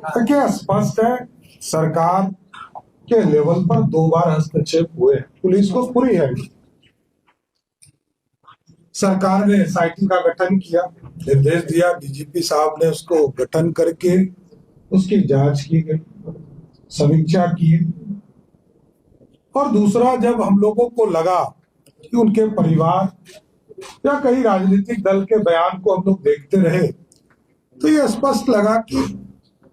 देखिए, स्पष्ट है, सरकार के लेवल पर 2 बार हस्तक्षेप हुए हैं। पुलिस को पूरी है, सरकार ने एसआईटी का गठन किया, निर्देश दिया, डीजीपी साहब ने उसको गठन करके उसकी जांच की गई, समीक्षा की। और दूसरा, जब हम लोगों को लगा कि उनके परिवार या कई राजनीतिक दल के बयान को हम लोग देखते रहे, तो ये स्पष्ट लगा कि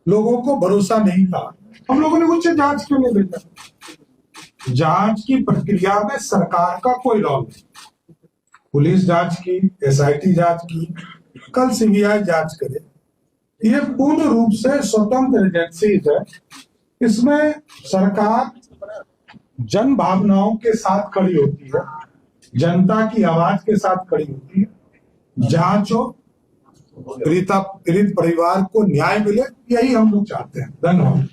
लोगों को भरोसा नहीं था। हम लोगों ने उच्च जांच क्यों नहीं भेजा? जांच की प्रक्रिया में सरकार का कोई रोल नहीं। पुलिस जांच की, एसआईटी जांच की, कल सीबीआई जांच करे। ये पूर्ण रूप से स्वतंत्र एजेंसीज है। इसमें सरकार जन भावनाओं के साथ खड़ी होती है, जनता की आवाज के साथ खड़ी होती है। जांच हो, पीड़ित परिवार को न्याय मिले, यही हम लोग चाहते हैं। धन्यवाद।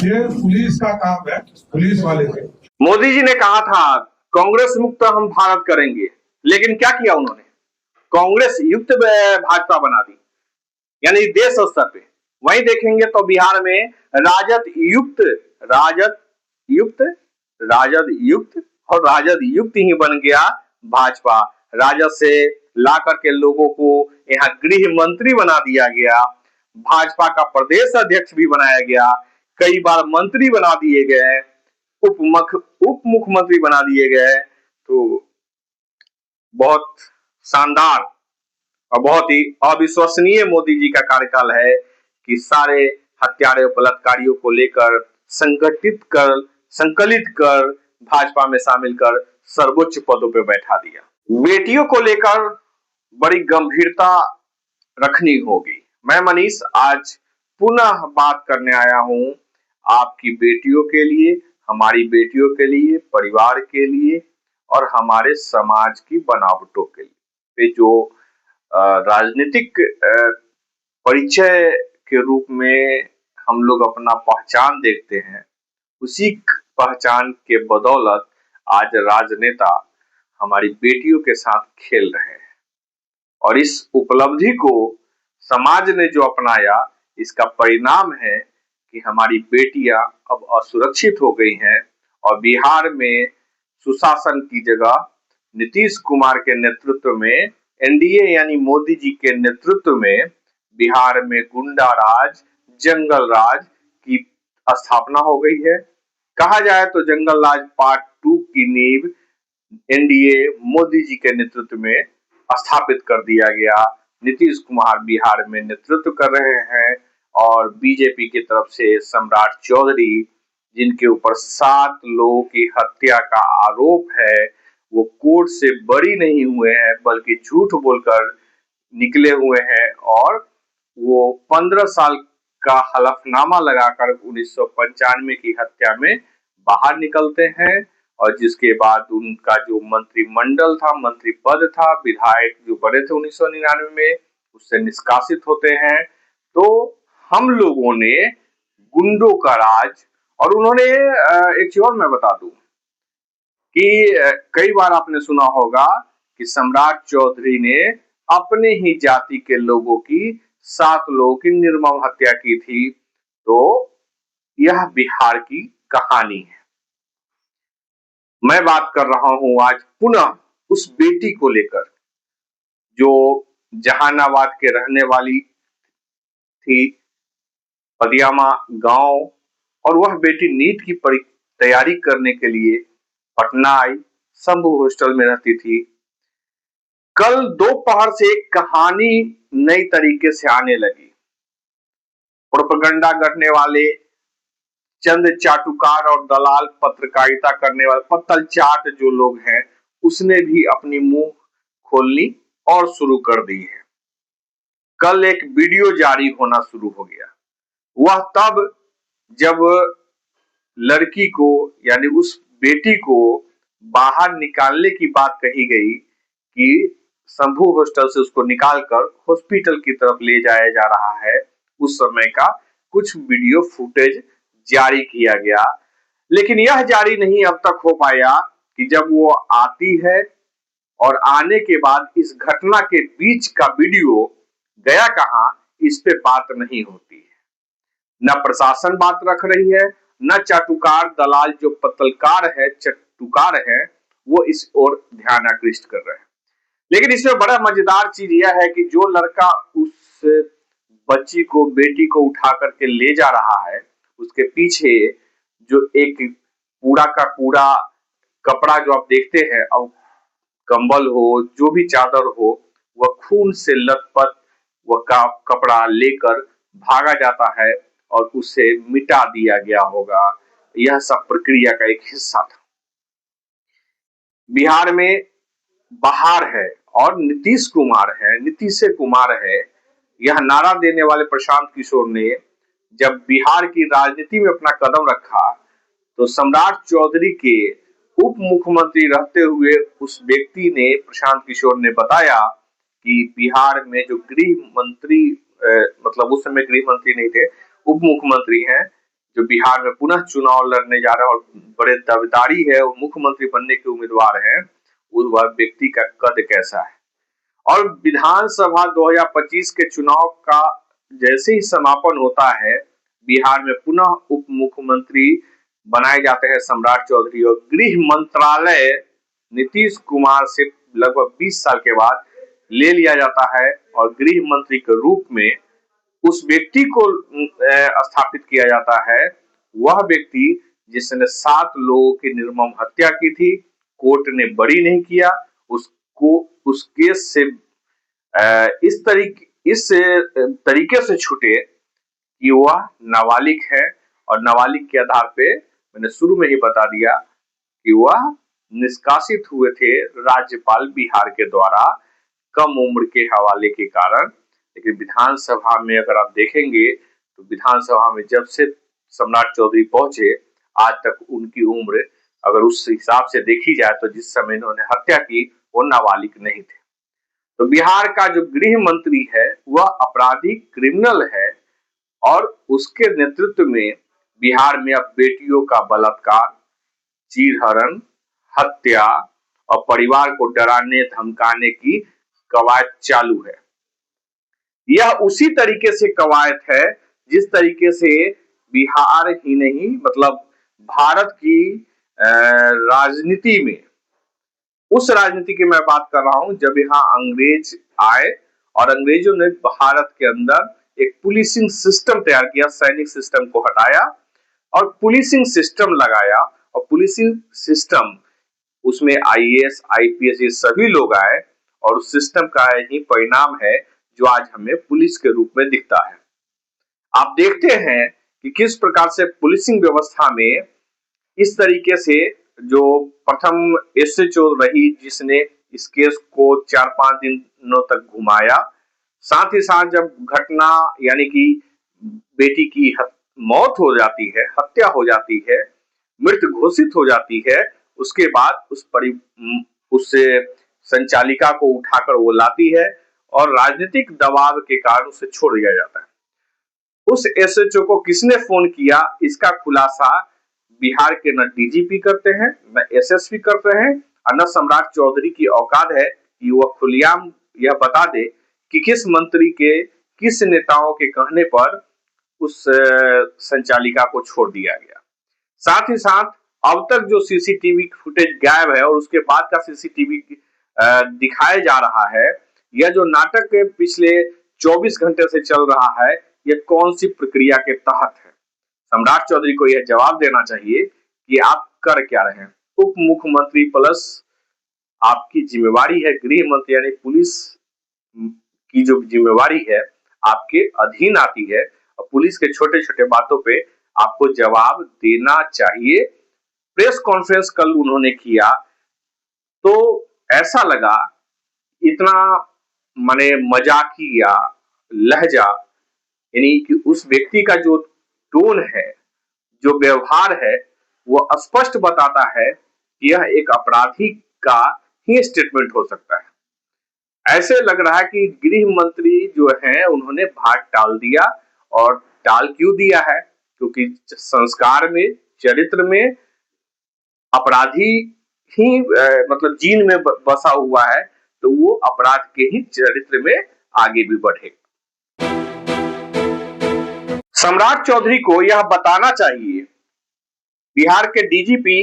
ये पुलिस का काम है, पुलिस वाले थे। मोदी जी ने कहा था कांग्रेस मुक्त हम भारत करेंगे, लेकिन क्या किया उन्होंने? कांग्रेस युक्त भाजपा बना दी, यानी देश स्तर पे। वहीं देखेंगे तो बिहार में राजद युक्त और राजद युक्त ही बन गया भाजपा। राजद से ला करके लोगों को यहाँ गृह मंत्री बना दिया गया, भाजपा का प्रदेश अध्यक्ष भी बनाया गया, कई बार मंत्री बना दिए गए, उप मुख्यमंत्री बना दिए गए। तो बहुत शानदार और बहुत ही अविश्वसनीय मोदी जी का कार्यकाल है कि सारे हत्यारे बलात्कारियों को लेकर संकलित कर भाजपा में शामिल कर सर्वोच्च पदों पर बैठा दिया। बेटियों को लेकर बड़ी गंभीरता रखनी होगी। मैं मनीष आज पुनः बात करने आया हूं आपकी बेटियों के लिए, हमारी बेटियों के लिए, परिवार के लिए और हमारे समाज की बनावटों के लिए। जो राजनीतिक परिचय के रूप में हम लोग अपना पहचान देखते हैं, उसी पहचान के बदौलत आज राजनेता हमारी बेटियों के साथ खेल रहे हैं। और इस उपलब्धि को समाज ने जो अपनाया, इसका परिणाम है कि हमारी बेटियां अब असुरक्षित हो गई हैं। और बिहार में सुशासन की जगह नीतीश कुमार के नेतृत्व में, एनडीए यानी मोदी जी के नेतृत्व में बिहार में गुंडा राज, जंगल राज की स्थापना हो गई है। कहा जाए तो जंगल राज पार्ट 2 की नींव एनडीए मोदी जी के नेतृत्व में स्थापित कर दिया गया। नीतीश कुमार बिहार में नेतृत्व कर रहे हैं और बीजेपी की तरफ से सम्राट चौधरी, जिनके ऊपर 7 लोगों की हत्या का आरोप है, वो कोर्ट से बरी नहीं हुए हैं बल्कि झूठ बोलकर निकले हुए हैं। और वो 15 साल का हलफनामा लगाकर 1995 की हत्या में बाहर निकलते हैं। और जिसके बाद उनका जो मंत्रिमंडल था, मंत्री पद था, विधायक जो बने थे 1999 में, उससे निष्कासित होते हैं। तो हम लोगों ने गुंडों का राज, और उन्होंने एक चीज और मैं बता दूं कि कई बार आपने सुना होगा कि सम्राट चौधरी ने अपने ही जाति के लोगों की 7 लोगों की निर्मम हत्या की थी। तो यह बिहार की कहानी है। मैं बात कर रहा हूं आज पुनः उस बेटी को लेकर जो जहानाबाद के रहने वाली थी, पदियामा गांव, और वह बेटी नीट की तैयारी करने के लिए पटना आई, शंभू हॉस्टल में रहती थी। कल दोपहर से एक कहानी नई तरीके से आने लगी। प्रोपेगेंडा करने वाले चंद चाटुकार और दलाल, पत्रकारिता करने वाले पत्तल चाट जो लोग हैं, उसने भी अपनी मुंह खोलनी और शुरू कर दी है। कल एक वीडियो जारी होना शुरू हो गया। वह तब जब लड़की को यानी उस बेटी को बाहर निकालने की बात कही गई कि शंभू हॉस्टल से उसको निकालकर हॉस्पिटल की तरफ ले जाया जा रहा है, उस समय का कुछ वीडियो फुटेज जारी किया गया। लेकिन यह जारी नहीं अब तक हो पाया कि जब वो आती है और आने के बाद इस घटना के बीच का वीडियो गया कहां, इस पे बात नहीं होती है। न प्रशासन बात रख रही है, न चाटुकार दलाल जो पत्रकार है, चटुकार है, वो इस ओर ध्यान आकृष्ट कर रहे हैं। लेकिन इसमें बड़ा मजेदार चीज यह है कि जो लड़का उस बच्ची को, बेटी को उठा करके ले जा रहा है, उसके पीछे जो एक पूरा का पूरा कपड़ा जो आप देखते हैं, अब कंबल हो, जो भी चादर हो, वह खून से लथपथ वह कपड़ा लेकर भागा जाता है और उसे मिटा दिया गया होगा। यह सब प्रक्रिया का एक हिस्सा था। बिहार में बहार है और नीतीश कुमार है। यह नारा देने वाले प्रशांत किशोर ने जब बिहार की राजनीति में अपना कदम रखा, तो सम्राट चौधरी के उप मुख्यमंत्री रहते हुए उस व्यक्ति ने, प्रशांत किशोर ने बताया कि बिहार में जो गृह मंत्री, मतलब उस समय गृह मंत्री नहीं थे, उप मुख्यमंत्री हैं, जो बिहार में पुनः चुनाव लड़ने जा रहे हैं और बड़े दावेदारी है और मुख्यमंत्री बनने के उम्मीदवार हैं, वह व्यक्ति का कद कैसा है। और विधानसभा 2025 के चुनाव का जैसे ही समापन होता है, बिहार में पुनः उप मुख्यमंत्री बनाए जाते हैं सम्राट चौधरी, और गृह मंत्रालय नीतीश कुमार से लगभग 20 साल के बाद ले लिया जाता है और गृह मंत्री के रूप में उस व्यक्ति को स्थापित किया जाता है। वह व्यक्ति जिसने 7 लोगों की निर्मम हत्या की थी, कोर्ट ने बरी नहीं किया उसको, उस केस से इस तरीके से छूटे कि वह नाबालिग है, और नाबालिग के आधार पे मैंने शुरू में ही बता दिया कि वह निष्कासित हुए थे राज्यपाल बिहार के द्वारा कम उम्र के हवाले के कारण। लेकिन विधानसभा में अगर आप देखेंगे तो विधानसभा में जब से सम्राट चौधरी पहुंचे, आज तक उनकी उम्र अगर उस हिसाब से देखी जाए तो जिस समय इन्होंने हत्या की, वो नाबालिग नहीं थे। तो बिहार का जो गृह मंत्री है वह अपराधी, क्रिमिनल है, और उसके नेतृत्व में बिहार में अब बेटियों का बलात्कार, चीरहरण, हत्या और परिवार को डराने धमकाने की कवायद चालू है। यह उसी तरीके से कवायद है जिस तरीके से बिहार ही नहीं, मतलब भारत की राजनीति में, उस राजनीति की मैं बात कर रहा हूं जब यहाँ अंग्रेज आए और अंग्रेजों ने भारत के अंदर एक पुलिसिंग सिस्टम तैयार किया, सैनिक सिस्टम को हटाया और पुलिसिंग सिस्टम लगाया, और पुलिसिंग सिस्टम उसमें आईएएस, आईपीएस ये सभी लोग आए, और उस सिस्टम का ही परिणाम है जो आज हमें पुलिस के रूप में दिखता है। आप देखते हैं कि किस प्रकार से पुलिसिंग व्यवस्था में इस तरीके से जो प्रथम एसएचओ रही, जिसने इस केस को 4-5 दिनों तक घुमाया, साथ ही साथ जब घटना यानी कि बेटी की मौत हो जाती है, हत्या हो जाती है, मृत घोषित हो जाती है, उसके बाद उस संचालिका को उठाकर वो लाती है और राजनीतिक दबाव के कारण उसे छोड़ दिया जाता है। उस एसएचओ को किसने फोन किया, इसका खुलासा बिहार के न डीजीपी करते हैं, न एसएसपी करते हैं, और न सम्राट चौधरी की औकात है कि वह खुलेआम यह बता दे कि किस मंत्री के, किस नेताओं के कहने पर उस संचालिका को छोड़ दिया गया। साथ ही साथ अब तक जो सीसीटीवी फुटेज गायब है और उसके बाद का सीसीटीवी दिखाया जा रहा है, यह जो नाटक के पिछले 24 घंटे से चल रहा है, यह कौन सी प्रक्रिया के तहत है। सम्राट चौधरी को यह जवाब देना चाहिए कि आप कर क्या रहे हैं। उप मुख्यमंत्री प्लस आपकी जिम्मेवारी है गृह मंत्री, यानी पुलिस की जो जिम्मेवारी है आपके अधीन आती है, और पुलिस के छोटे छोटे बातों पे आपको जवाब देना चाहिए। प्रेस कॉन्फ्रेंस कल उन्होंने किया तो ऐसा लगा इतना माने मजाकिया लहजा, यानी कि उस व्यक्ति का जो टोन है, जो व्यवहार है, वो स्पष्ट बताता है कि यह एक अपराधी का ही स्टेटमेंट हो सकता है। ऐसे लग रहा है कि गृह मंत्री जो हैं उन्होंने भाग टाल दिया, और टाल क्यों दिया है, क्योंकि संस्कार में, चरित्र में अपराधी ही मतलब जीन में बसा हुआ है, तो वो अपराध के ही चरित्र में आगे भी बढ़ेगा। सम्राट चौधरी को यह बताना चाहिए, बिहार के डीजीपी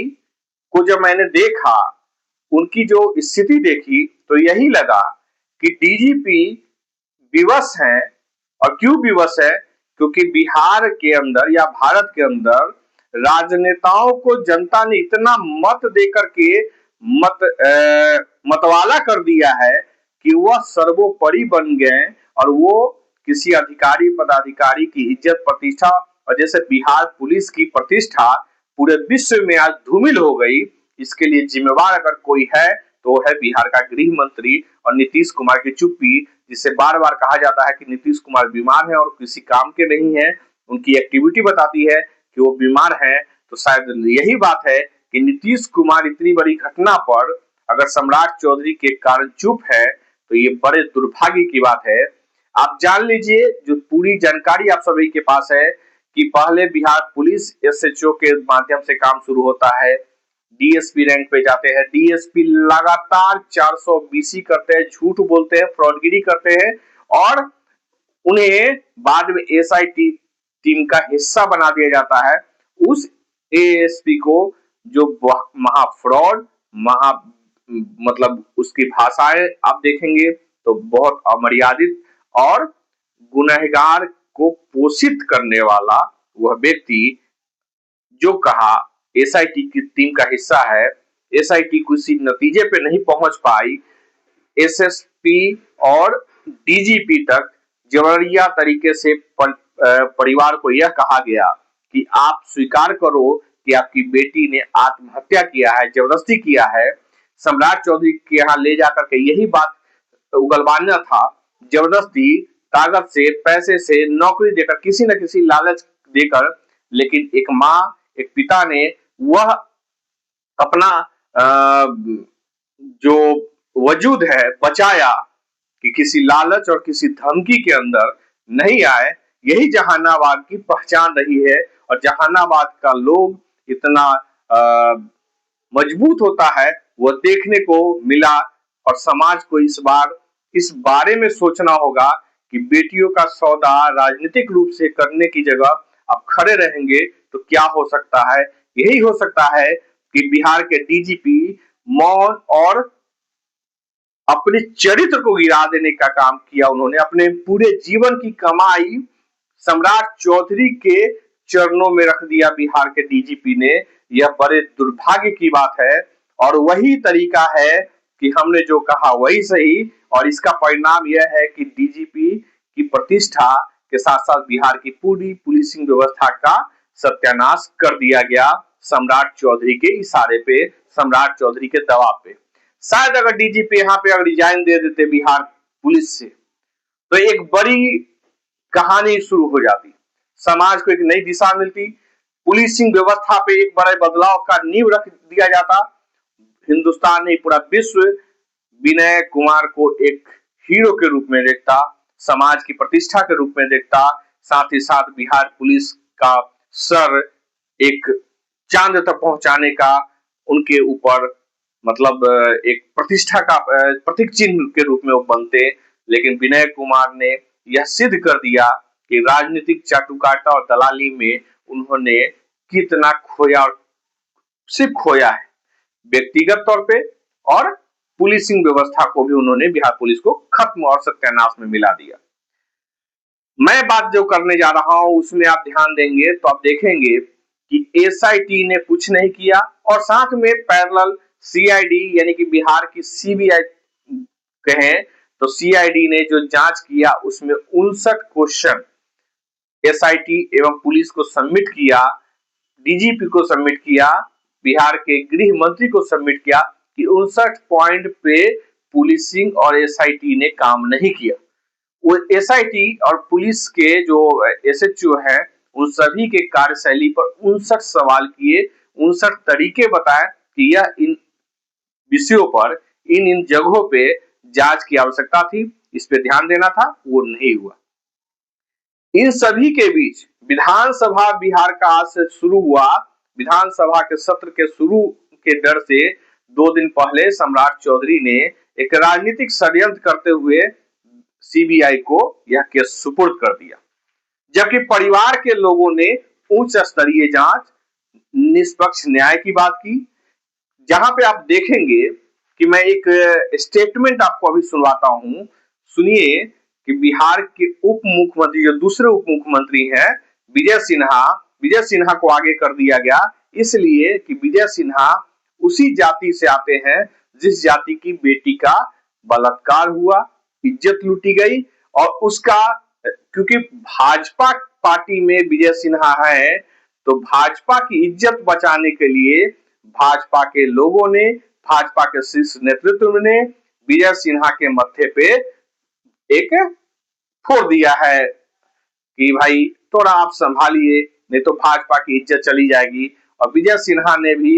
को जब मैंने देखा, उनकी जो स्थिति देखी, तो यही लगा कि डीजीपी विवश हैं। और क्यों विवश है? क्योंकि बिहार के अंदर या भारत के अंदर राजनेताओं को जनता ने इतना मत देकर के मतवाला कर दिया है कि वह सर्वोपरि बन गए, और वो किसी अधिकारी पदाधिकारी की इज्जत प्रतिष्ठा, और जैसे बिहार पुलिस की प्रतिष्ठा पूरे विश्व में आज धूमिल हो गई, इसके लिए जिम्मेवार अगर कोई है तो वो है बिहार का गृह मंत्री और नीतीश कुमार की चुप्पी, जिससे बार बार कहा जाता है कि नीतीश कुमार बीमार है और किसी काम के नहीं है। उनकी एक्टिविटी बताती है कि वो बीमार है। तो शायद यही बात है कि नीतीश कुमार इतनी बड़ी घटना पर अगर सम्राट चौधरी के कारण चुप है, तो ये बड़े दुर्भाग्य की बात है। आप जान लीजिए, जो पूरी जानकारी आप सभी के पास है, कि पहले बिहार पुलिस एसएचओ के माध्यम से काम शुरू होता है, डीएसपी रैंक पे जाते हैं, डीएसपी लगातार 420 करते हैं, झूठ बोलते हैं, फ्रॉडगिरी करते हैं, और उन्हें बाद में एसआईटी टीम का हिस्सा बना दिया जाता है। उस एएसपी को जो महा फ्रॉड, महा मतलब उसकी भाषाएं आप देखेंगे तो बहुत अमर्यादित और गुनहगार को पोषित करने वाला वह व्यक्ति, जो कहा एसआईटी की टीम का हिस्सा है, एसआईटी किसी नतीजे पे नहीं पहुंच पाई, एसएसपी और डीजीपी तक जबरिया तरीके से परिवार को यह कहा गया कि आप स्वीकार करो कि आपकी बेटी ने आत्महत्या किया है, जबरदस्ती किया है। सम्राट चौधरी के यहाँ ले जाकर के यही बात उगलवाना था, जबरदस्ती, ताकत से, पैसे से, नौकरी देकर, किसी न किसी लालच देकर। लेकिन एक माँ, एक पिता ने वह अपना जो वजूद है बचाया कि किसी लालच और किसी धमकी के अंदर नहीं आए। यही जहानाबाद की पहचान रही है, और जहानाबाद का लोग इतना मजबूत होता है वो देखने को मिला। और समाज को इस बारे में सोचना होगा कि बेटियों का सौदा राजनीतिक रूप से करने की जगह अब खड़े रहेंगे तो क्या हो सकता है। यही हो सकता है कि बिहार के डीजीपी मौन और अपने चरित्र को गिरा देने का काम किया। उन्होंने अपने पूरे जीवन की कमाई सम्राट चौधरी के चरणों में रख दिया बिहार के डीजीपी ने। यह बड़े दुर्भाग्य की बात है, और वही तरीका है कि हमने जो कहा वही सही, और इसका परिणाम यह है कि डीजीपी की प्रतिष्ठा के साथ साथ बिहार की पूरी पुलिसिंग व्यवस्था का सत्यानाश कर दिया गया सम्राट चौधरी के इशारे पे, सम्राट चौधरी के दबाव पे। शायद अगर डीजीपी यहाँ पे अगर रिजाइन दे देते बिहार पुलिस से, तो एक बड़ी कहानी शुरू हो जाती, समाज को एक नई दिशा मिलती, पुलिसिंग व्यवस्था पे एक बड़े बदलाव का नींव रख दिया जाता। हिंदुस्तान नहीं, पूरा विश्व विनय कुमार को एक हीरो के रूप में देखता, समाज की प्रतिष्ठा के रूप में देखता। साथ ही साथ बिहार पुलिस का सर एक चांद तक पहुंचाने का उनके ऊपर मतलब एक प्रतिष्ठा का प्रतीक चिन्ह के रूप में वो बनते। लेकिन विनय कुमार ने यह सिद्ध कर दिया कि राजनीतिक चाटुकारिता और दलाली में उन्होंने कितना खोया, और सिर्फ खोया है व्यक्तिगत तौर पे, और पुलिसिंग व्यवस्था को भी उन्होंने बिहार पुलिस को खत्म और सत्यानाश में मिला दिया। मैं बात जो करने जा रहा हूं उसमें आप ध्यान देंगे तो आप देखेंगे कि एसआईटी ने कुछ नहीं किया, और साथ में पैरेलल सीआईडी यानी कि बिहार की सीबीआई कहें तो सीआईडी ने जो जांच किया उसमें 59 क्वेश्चन एसआईटी एवं पुलिस को सबमिट किया, डीजीपी को सबमिट किया, बिहार के गृह मंत्री को सबमिट किया कि 59 पॉइंट पे पुलिसिंग और एसआईटी ने काम नहीं किया। वो एसआईटी और पुलिस के जो एसएचओ हैं उन सभी के कार्यशैली पर 59 सवाल किए, 59 तरीके बताए कि यह इन विषयों पर इन जगहों पे जांच की आवश्यकता थी, इस पे ध्यान देना था, वो नहीं हुआ। इन सभी के बीच विधानसभा बिहार का आज से शुरू हुआ, विधानसभा के सत्र के शुरू के डर से 2 दिन पहले सम्राट चौधरी ने एक राजनीतिक षड्यंत्र करते हुए सीबीआई को यह केस सुपुर्द कर दिया, जबकि परिवार के लोगों ने उच्च स्तरीय जांच, निष्पक्ष न्याय की बात की। जहां पे आप देखेंगे कि मैं एक स्टेटमेंट आपको अभी सुनवाता हूं, सुनिए कि बिहार के उप मुख्यमंत्री, जो दूसरे उप मुख्यमंत्री हैं विजय सिन्हा को आगे कर दिया गया, इसलिए कि विजय सिन्हा उसी जाति से आते हैं जिस जाति की बेटी का बलात्कार हुआ, इज्जत लूटी गई, और उसका, क्योंकि भाजपा पार्टी में विजय सिन्हा है, तो भाजपा की इज्जत बचाने के लिए भाजपा के लोगों ने, भाजपा के शीर्ष नेतृत्व ने विजय सिन्हा के मत्थे पे एक फोड़ दिया है कि भाई थोड़ा आप संभालिए, नहीं तो भाजपा की इज्जत चली जाएगी। और विजय सिन्हा ने भी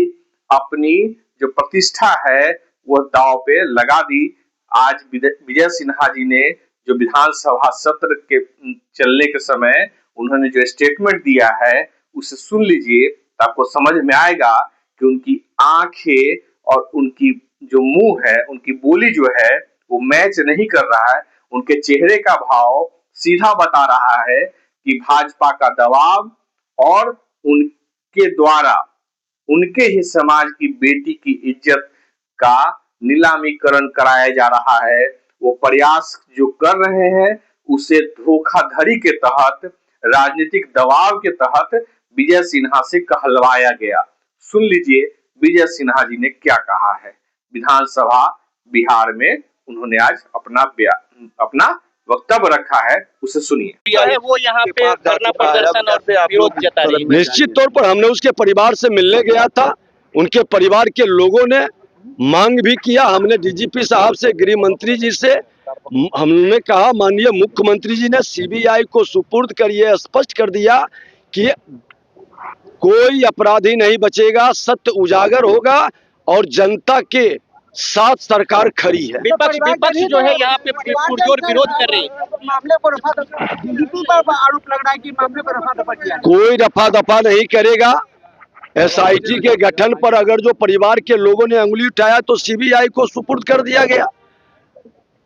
अपनी जो प्रतिष्ठा है वो दांव पे लगा दी। आज विजय सिन्हा जी ने जो विधानसभा सत्र के चलने के समय उन्होंने जो स्टेटमेंट दिया है उसे सुन लीजिए, तो आपको समझ में आएगा कि उनकी आंखें और उनकी जो मुंह है, उनकी बोली जो है वो मैच नहीं कर रहा है। उनके चेहरे का भाव सीधा बता रहा है कि भाजपा का दबाव और उनके द्वारा उनके ही समाज की बेटी की इज्जत का नीलामीकरण कराया जा रहा है। वो प्रयास जो कर रहे हैं उसे धोखाधड़ी के तहत, राजनीतिक दबाव के तहत विजय सिन्हा से कहलवाया गया। सुन लीजिए विजय सिन्हा जी ने क्या कहा है विधानसभा बिहार में। उन्होंने आज अपना वक्तव्य रखा है, उसे सुनिए। है वो यहाँ पे धरना प्रदर्शन और विरोध जता रही है। निश्चित तौर पर हमने उसके परिवार से मिलने गया था, उनके परिवार के लोगों ने मांग भी किया। हमने डीजीपी साहब से, गृह मंत्री जी से हमने कहा, माननीय मुख्यमंत्री जी ने सीबीआई को सुपुर्द कर ये स्पष्ट कर दिया कि कोई अपराधी नहीं बचेगा, सत्य उजागर होगा और जनता के साथ सरकार खड़ी है। विपक्ष जो है यहाँ पे पुरजोर विरोध कर रही है। मामले को डीजीपी पर आरोप लग रहा है कि मामले को रफा दफा किया। कोई रफा दफा नहीं करेगा। एसआईटी के गठन पर अगर जो परिवार के लोगों ने अंगुली उठाया तो सीबीआई को सुपुर्द कर दिया गया,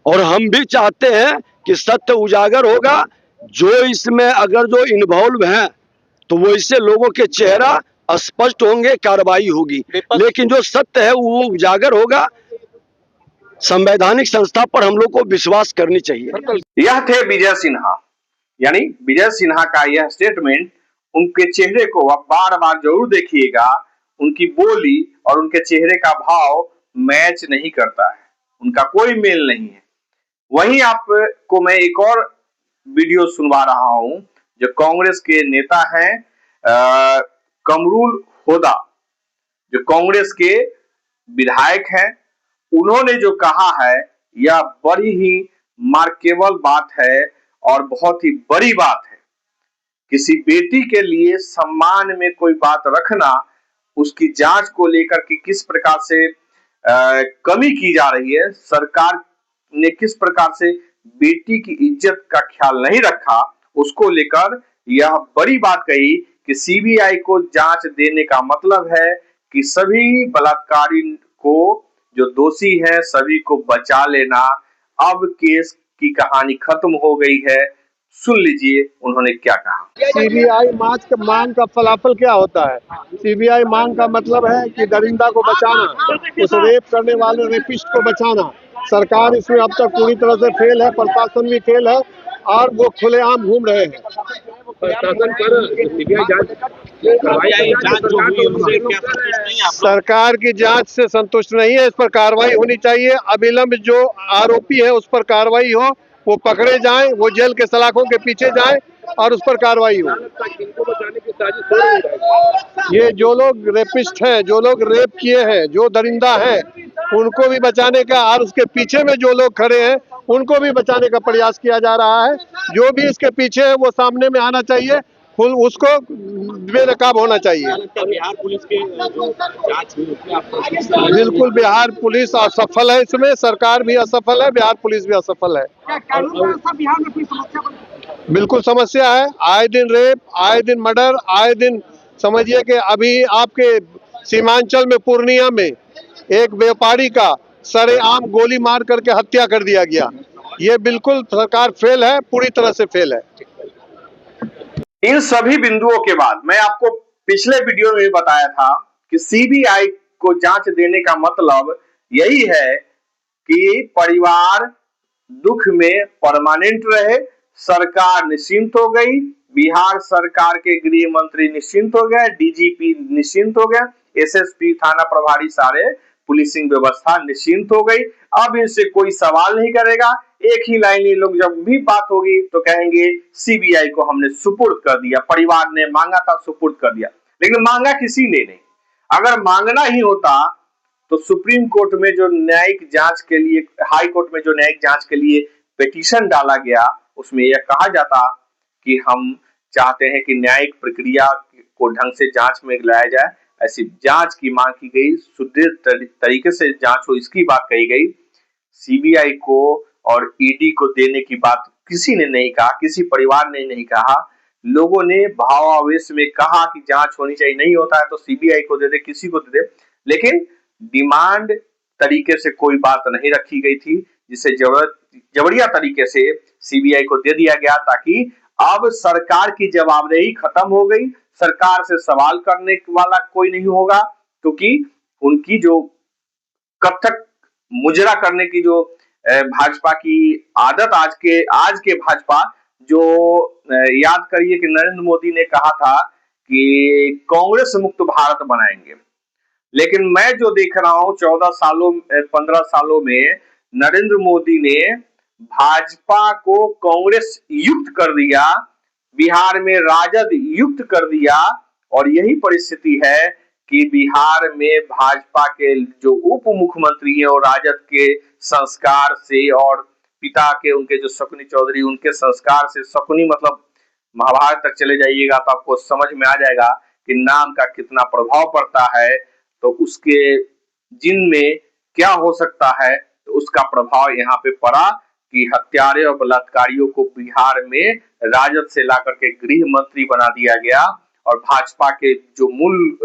और हम भी चाहते हैं कि सत्य उजागर होगा। जो इसमें अगर जो इन्वॉल्व हैं तो वो इससे लोगों के चेहरा स्पष्ट होंगे, कार्रवाई होगी, लेकिन जो सत्य है वो उजागर होगा। संवैधानिक संस्था पर हम लोग को विश्वास करनी चाहिए। यह थे विजय सिन्हा, यानी विजय सिन्हा का यह स्टेटमेंट। उनके चेहरे को आप बार बार जरूर देखिएगा, उनकी बोली और उनके चेहरे का भाव मैच नहीं करता है, उनका कोई मेल नहीं है। वहीं आपको मैं एक और वीडियो सुनवा रहा हूं, जो कांग्रेस के नेता हैं कमरुल होदा, जो कांग्रेस के विधायक हैं, उन्होंने जो कहा है यह बड़ी ही मार्केबल बात है और बहुत ही बड़ी बात है। किसी बेटी के लिए सम्मान में कोई बात रखना, उसकी जांच को लेकर कि किस प्रकार से कमी की जा रही है, सरकार ने किस प्रकार से बेटी की इज्जत का ख्याल नहीं रखा, उसको लेकर यह बड़ी बात कही कि सीबीआई को जांच देने का मतलब है कि सभी बलात्कारी को, जो दोषी हैं, सभी को बचा लेना। अब केस की कहानी खत्म हो गई है। सुन लीजिए उन्होंने क्या कहा। सीबीआई मांग का फलाफल क्या होता है? सीबीआई मांग का मतलब है कि दरिंदा को बचाना, उस रेप करने वाले रेपिस्ट को बचाना। सरकार इसमें अब तक पूरी तरह से फेल है, प्रशासन भी फेल है और वो खुलेआम घूम रहे हैं। सरकार की जांच से संतुष्ट नहीं है, इस पर कार्रवाई होनी चाहिए। अविलंब जो आरोपी है उस पर कार्रवाई हो, वो पकड़े जाएं, वो जेल के सलाखों के पीछे जाएं और उस पर कार्रवाई हो। ये जो लोग रेपिस्ट हैं, जो लोग रेप किए हैं, जो दरिंदा हैं, उनको भी बचाने का और उसके पीछे में जो लोग खड़े हैं उनको भी बचाने का प्रयास किया जा रहा है। जो भी इसके पीछे है वो सामने में आना चाहिए, उसको बेनकाब होना चाहिए। बिहार पुलिस के जांच बिल्कुल बिहार पुलिस असफल है, इसमें सरकार भी असफल है, बिहार पुलिस भी असफल है। बिहार में कोई समस्या? बिल्कुल समस्या है। आए दिन रेप, आए दिन मर्डर, आए दिन समझिए कि अभी आपके सीमांचल में पूर्णिया में एक व्यापारी का सरेआम गोली मार करके हत्या कर दिया गया। ये बिल्कुल सरकार फेल है, पूरी तरह से फेल है। इन सभी बिंदुओं के बाद मैं आपको पिछले वीडियो में भी बताया था कि सीबीआई को जांच देने का मतलब यही है कि परिवार दुख में परमानेंट रहे, सरकार निश्चिंत हो गई, बिहार सरकार के गृह मंत्री निश्चिंत हो गए, डीजीपी निश्चिंत हो गया, एसएसपी थाना प्रभारी सारे पुलिसिंग व्यवस्था निश्चिंत हो गई। अब इनसे कोई सवाल नहीं करेगा। एक ही लाइन ये लोग जब भी बात होगी तो कहेंगे सीबीआई को हमने सुपुर्द कर दिया, परिवार ने मांगा था सुपुर्द कर दिया। लेकिन मांगा किसी ने नहीं। अगर मांगना ही होता तो सुप्रीम कोर्ट में जो न्यायिक जांच के लिए, हाई कोर्ट में जो न्यायिक जांच के लिए पिटीशन डाला गया, उसमें यह कहा जाता कि हम चाहते हैं कि न्यायिक प्रक्रिया को ढंग से जांच में लाया जाए, ऐसी जांच की मांग की गई, सुदृढ़ तरीके से जांच हो, इसकी बात कही गई। सीबीआई को और ईडी को देने की बात किसी ने नहीं कहा, किसी परिवार ने नहीं कहा। लोगों ने भावावेश में कहा कि जांच होनी चाहिए, नहीं होता है तो सीबीआई को दे दे, किसी को दे दे, लेकिन डिमांड तरीके से कोई बात नहीं रखी गई थी, जिसे जबरिया तरीके से सीबीआई को दे दिया गया, ताकि अब सरकार की जवाबदेही खत्म हो गई, सरकार से सवाल करने वाला कोई नहीं होगा, क्योंकि उनकी जो कथक मुजरा करने की जो भाजपा की आदत, आज के भाजपा जो याद करिए कि नरेंद्र मोदी ने कहा था कि कांग्रेस मुक्त भारत बनाएंगे, लेकिन मैं जो देख रहा हूं 15 सालों में नरेंद्र मोदी ने भाजपा को कांग्रेस युक्त कर दिया, बिहार में राजद युक्त कर दिया, और यही परिस्थिति है कि बिहार में भाजपा के जो उप मुख्यमंत्री हैं और राजद के संस्कार से, और पिता के उनके जो शकुनी चौधरी, उनके संस्कार से, शकुनी मतलब महाभारत तक चले जाइएगा तो आपको समझ में आ जाएगा कि नाम का कितना प्रभाव पड़ता है, तो उसके जिन में क्या हो सकता है, तो उसका प्रभाव यहाँ पे पड़ा कि हत्यारे और बलात्कारियों को बिहार में राजद से लाकर के गृह मंत्री बना दिया गया, और भाजपा के जो मूल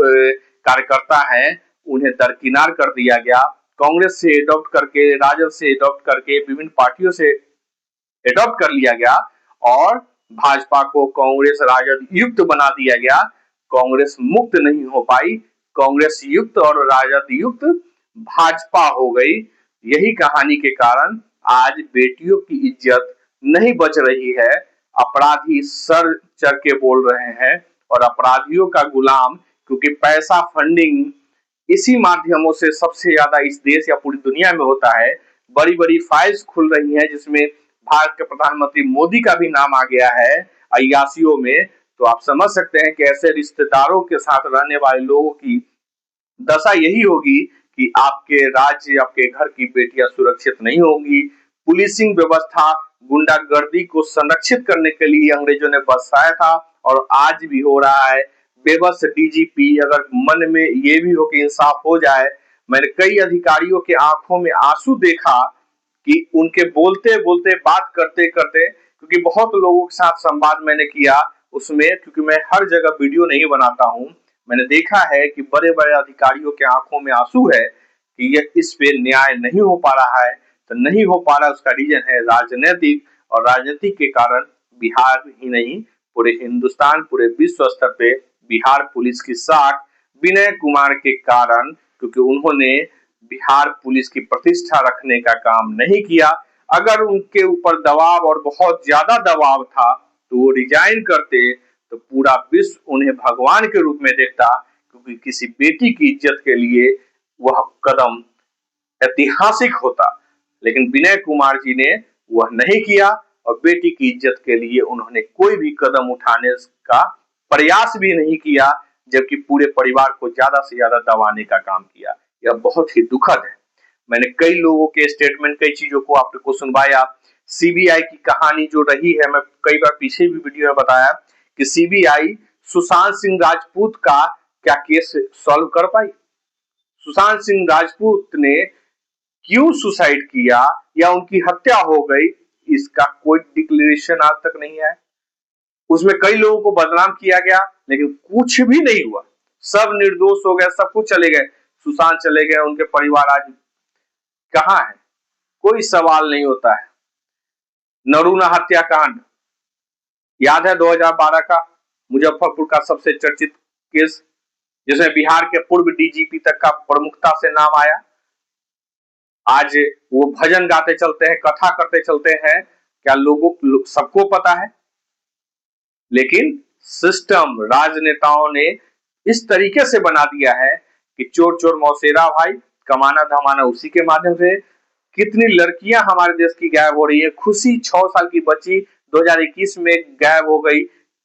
कार्यकर्ता हैं उन्हें दरकिनार कर दिया गया, कांग्रेस से एडॉप्ट करके, राजद से एडॉप्ट करके, विभिन्न पार्टियों से एडॉप्ट कर लिया गया, और भाजपा को कांग्रेस राजद युक्त बना दिया गया। कांग्रेस मुक्त नहीं हो पाई, कांग्रेस युक्त और राजद युक्त भाजपा हो गई। यही कहानी के कारण आज बेटियों की इज्जत नहीं बच रही है, अपराधी सर चढ़ के बोल रहे हैं, और अपराधियों का गुलाम, क्योंकि पैसा फंडिंग इसी माध्यमों से सबसे ज्यादा इस देश या पूरी दुनिया में होता है। बड़ी बड़ी फाइल्स खुल रही हैं जिसमें भारत के प्रधानमंत्री मोदी का भी नाम आ गया है अय्यासियों में, तो आप समझ सकते हैं कि ऐसे रिश्तेदारों के साथ रहने वाले लोगों की दशा यही होगी कि आपके राज्य, आपके घर की बेटियां सुरक्षित नहीं होंगी। पुलिसिंग व्यवस्था गुंडागर्दी को संरक्षित करने के लिए अंग्रेजों ने बसाया था, और आज भी हो रहा है। बेबस डीजीपी, अगर मन में ये भी हो कि इंसाफ हो जाए, मैंने कई अधिकारियों के आंखों में आंसू देखा कि उनके बोलते बोलते, बात करते करते, क्योंकि बहुत लोगों के साथ संवाद मैंने किया उसमें, क्योंकि मैं हर जगह वीडियो नहीं बनाता हूं, मैंने देखा है कि बड़े बड़े अधिकारियों के आंखों में आंसू है कि ये इस पे न्याय नहीं हो पा रहा है। तो नहीं हो पा रहा, उसका रीजन है राजनीतिक, और राजनीति के कारण बिहार ही नहीं पूरे हिंदुस्तान, पूरे विश्व स्तर पे बिहार पुलिस की साख विनय कुमार के कारण, क्योंकि उन्होंने बिहार पुलिस की प्रतिष्ठा रखने का काम नहीं किया। अगर उनके ऊपर दबाव और बहुत ज्यादा दबाव था तो वो रिजाइन करते, तो पूरा विश्व उन्हें भगवान के रूप में देखता, क्योंकि किसी बेटी की इज्जत के लिए वह कदम ऐतिहासिक होता। लेकिन विनय कुमार जी ने वह नहीं किया, और बेटी की इज्जत के लिए उन्होंने कोई भी कदम उठाने का प्रयास भी नहीं किया, जबकि पूरे परिवार को ज्यादा से ज्यादा दबाने का काम किया। यह बहुत ही दुखद है। मैंने कई लोगों के स्टेटमेंट, कई चीजों को आपको सुनवाया। सीबीआई की कहानी जो रही है, मैं कई बार पीछे भी वीडियो में बताया कि सीबीआई सुशांत सिंह राजपूत का क्या केस सॉल्व कर पाई? सुशांत सिंह राजपूत ने क्यों सुसाइड किया या उनकी हत्या हो गई, इसका कोई डिक्लेरेशन आज तक नहीं आया। उसमें कई लोगों को बदनाम किया गया, लेकिन कुछ भी नहीं हुआ, सब निर्दोष हो गए, सब कुछ चले गए। सुशांत चले गए, उनके परिवार आज कहाँ है, कोई सवाल नहीं होता है। नरूणा हत्याकांड याद है 2012 का मुजफ्फरपुर का सबसे चर्चित केस, जिसमें बिहार के पूर्व डीजीपी तक का प्रमुखता से नाम आया। आज वो भजन गाते चलते हैं, कथा करते चलते हैं, क्या लोगों सबको पता है? लेकिन सिस्टम राजनेताओं ने इस तरीके से बना दिया है कि चोर चोर मौसेरा भाई, कमाना धमाना उसी के माध्यम से। कितनी लड़कियां हमारे देश की गायब हो रही है। खुशी 6 साल की बच्ची 2021 में गायब हो गई,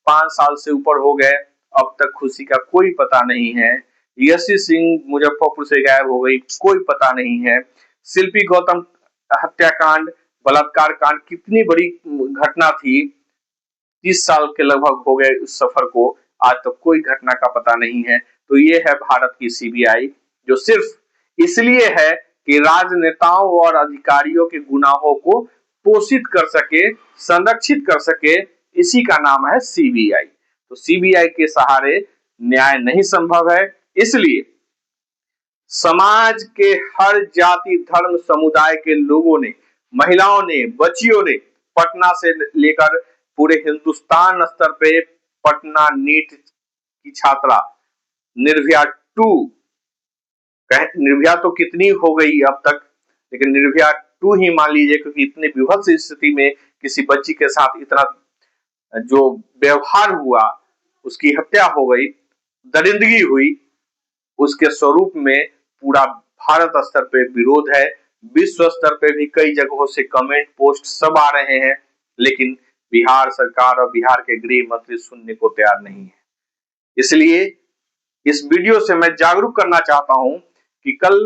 5 साल से ऊपर हो गए, अब तक खुशी का कोई पता नहीं है। यशी सिंह मुजफ्फरपुर से गायब हो गई, कोई पता नहीं है। शिल्पी गौतम हत्याकांड, बलात्कार कांड, कितनी बड़ी घटना थी, 30 साल के लगभग हो गए उस सफर को, आज तक कोई घटना का पता नहीं है। तो ये है भारत की सीबीआई, जो सिर्फ इसलिए है कि राजनेताओं और अधिकारियों के गुनाहों को पोषित कर सके, संरक्षित कर सके, इसी का नाम है सीबीआई। तो सीबीआई के सहारे न्याय नहीं संभव है। इसलिए समाज के हर जाति धर्म समुदाय के लोगों ने, महिलाओं ने, बच्चियों ने, पटना से लेकर पूरे हिंदुस्तान स्तर पे पटना नीट की छात्रा निर्भया 2, निर्भया तो कितनी हो गई अब तक, लेकिन निर्भया 2 ही मान लीजिए, क्योंकि इतनी विभत्स स्थिति में किसी बच्ची के साथ इतना जो व्यवहार हुआ, उसकी हत्या हो गई, दरिंदगी हुई, उसके स्वरूप में पूरा भारत स्तर पे विरोध है। विश्व स्तर पे भी कई जगहों से कमेंट पोस्ट सब आ रहे हैं, लेकिन बिहार सरकार और बिहार के गृह मंत्री सुनने को तैयार नहीं है। इसलिए इस वीडियो से मैं जागरूक करना चाहता हूं कि कल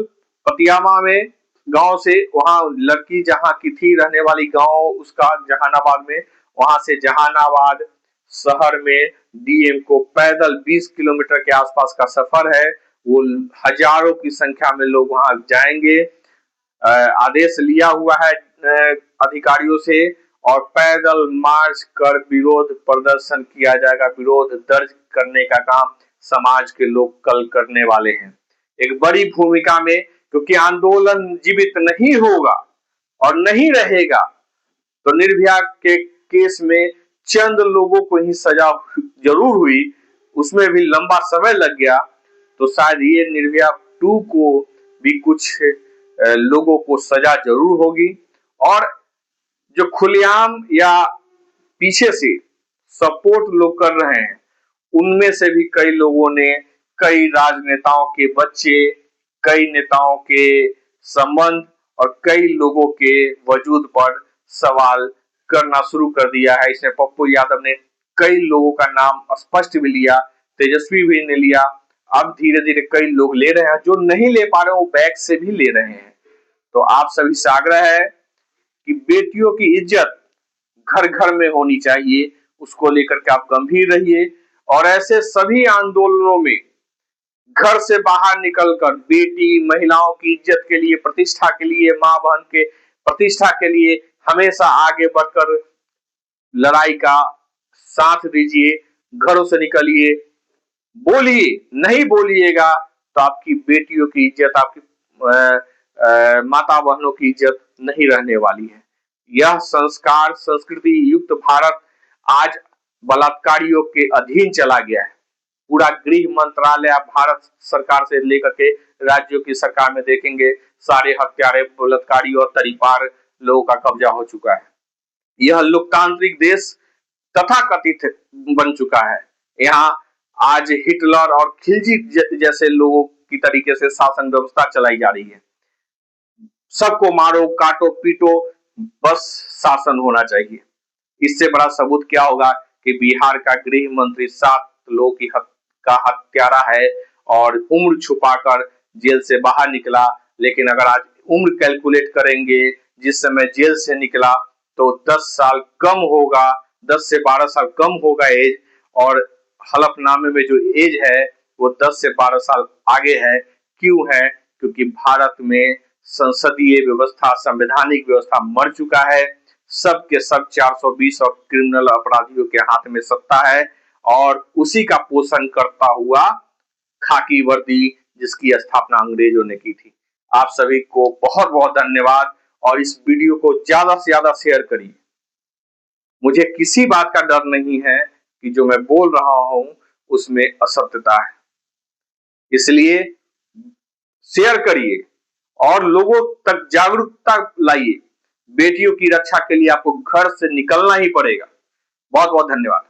पतियामा में गांव से, वहां लड़की जहां की थी रहने वाली गांव उसका जहानाबाद में, वहां से जहानाबाद शहर में डीएम को पैदल 20 किलोमीटर के आसपास का सफर है, वो हजारों की संख्या में लोग वहां जाएंगे। आदेश लिया हुआ है अधिकारियों से, और पैदल मार्च कर विरोध प्रदर्शन किया जाएगा। विरोध दर्ज करने का काम समाज के लोग कल करने वाले हैं, एक बड़ी भूमिका में, क्योंकि आंदोलन जीवित नहीं होगा और नहीं रहेगा तो निर्भया के केस में चंद लोगों को ही सजा जरूर हुई, उसमें भी लंबा समय लग गया, तो शायद ये निर्भया 2 को भी कुछ लोगों को सजा जरूर होगी। और जो खुलेआम या पीछे से सपोर्ट लोग कर रहे हैं, उनमें से भी कई लोगों ने, कई राजनेताओं के बच्चे, कई नेताओं के संबंध और कई लोगों के वजूद पर सवाल करना शुरू कर दिया है। इसमें पप्पू यादव ने कई लोगों का नाम स्पष्ट भी लिया, तेजस्वी भी ने लिया, अब धीरे धीरे कई लोग ले रहे हैं, जो नहीं ले पा रहे वो बैक से भी ले रहे हैं। तो आप सभी से आग्रह है कि बेटियों की इज्जत घर घर में होनी चाहिए, उसको लेकर के आप गंभीर रहिए, और ऐसे सभी आंदोलनों में घर से बाहर निकलकर बेटी, महिलाओं की इज्जत के लिए, प्रतिष्ठा के लिए, माँ बहन के प्रतिष्ठा के लिए हमेशा आगे बढ़कर लड़ाई का साथ दीजिए, घरों से निकलिए, बोलिए। नहीं बोलिएगा तो आपकी बेटियों की इज्जत, आपकी माता बहनों की इज्जत नहीं रहने वाली है। यह संस्कार संस्कृति युक्त भारत आज बलात्कारियों के अधीन चला गया है। पूरा गृह मंत्रालय आप भारत सरकार से लेकर के राज्यों की सरकार में देखेंगे, सारे हत्यारे, बलात्कारी और तरीपार लोगों का कब्जा हो चुका है। यह लोकतांत्रिक देश तथाकथित बन चुका है। यहाँ आज हिटलर और खिलजी जैसे लोगों की तरीके से शासन व्यवस्था चलाई जा रही है। सबको मारो, काटो, पीटो, बस शासन होना चाहिए। इससे बड़ा सबूत क्या होगा कि बिहार का गृह मंत्री 7 लोगों की का हत्यारा है और उम्र छुपाकर जेल से बाहर निकला। लेकिन अगर आज उम्र कैलकुलेट करेंगे, जिस समय जेल से निकला तो 10 साल कम होगा, 10 से 12 साल कम होगा एज, और हलफनामे में जो एज है वो 10 से 12 साल आगे है। क्यों है? क्योंकि भारत में संसदीय व्यवस्था, संवैधानिक व्यवस्था मर चुका है। सब के सब 420 और क्रिमिनल अपराधियों के हाथ में सत्ता है, और उसी का पोषण करता हुआ खाकी वर्दी, जिसकी स्थापना अंग्रेजों ने की थी। आप सभी को बहुत बहुत धन्यवाद और इस वीडियो को ज्यादा से ज्यादा शेयर करिए। मुझे किसी बात का डर नहीं है कि जो मैं बोल रहा हूं उसमें असत्यता है, इसलिए शेयर करिए और लोगों तक जागरूकता लाइए। बेटियों की रक्षा के लिए आपको घर से निकलना ही पड़ेगा। बहुत बहुत धन्यवाद।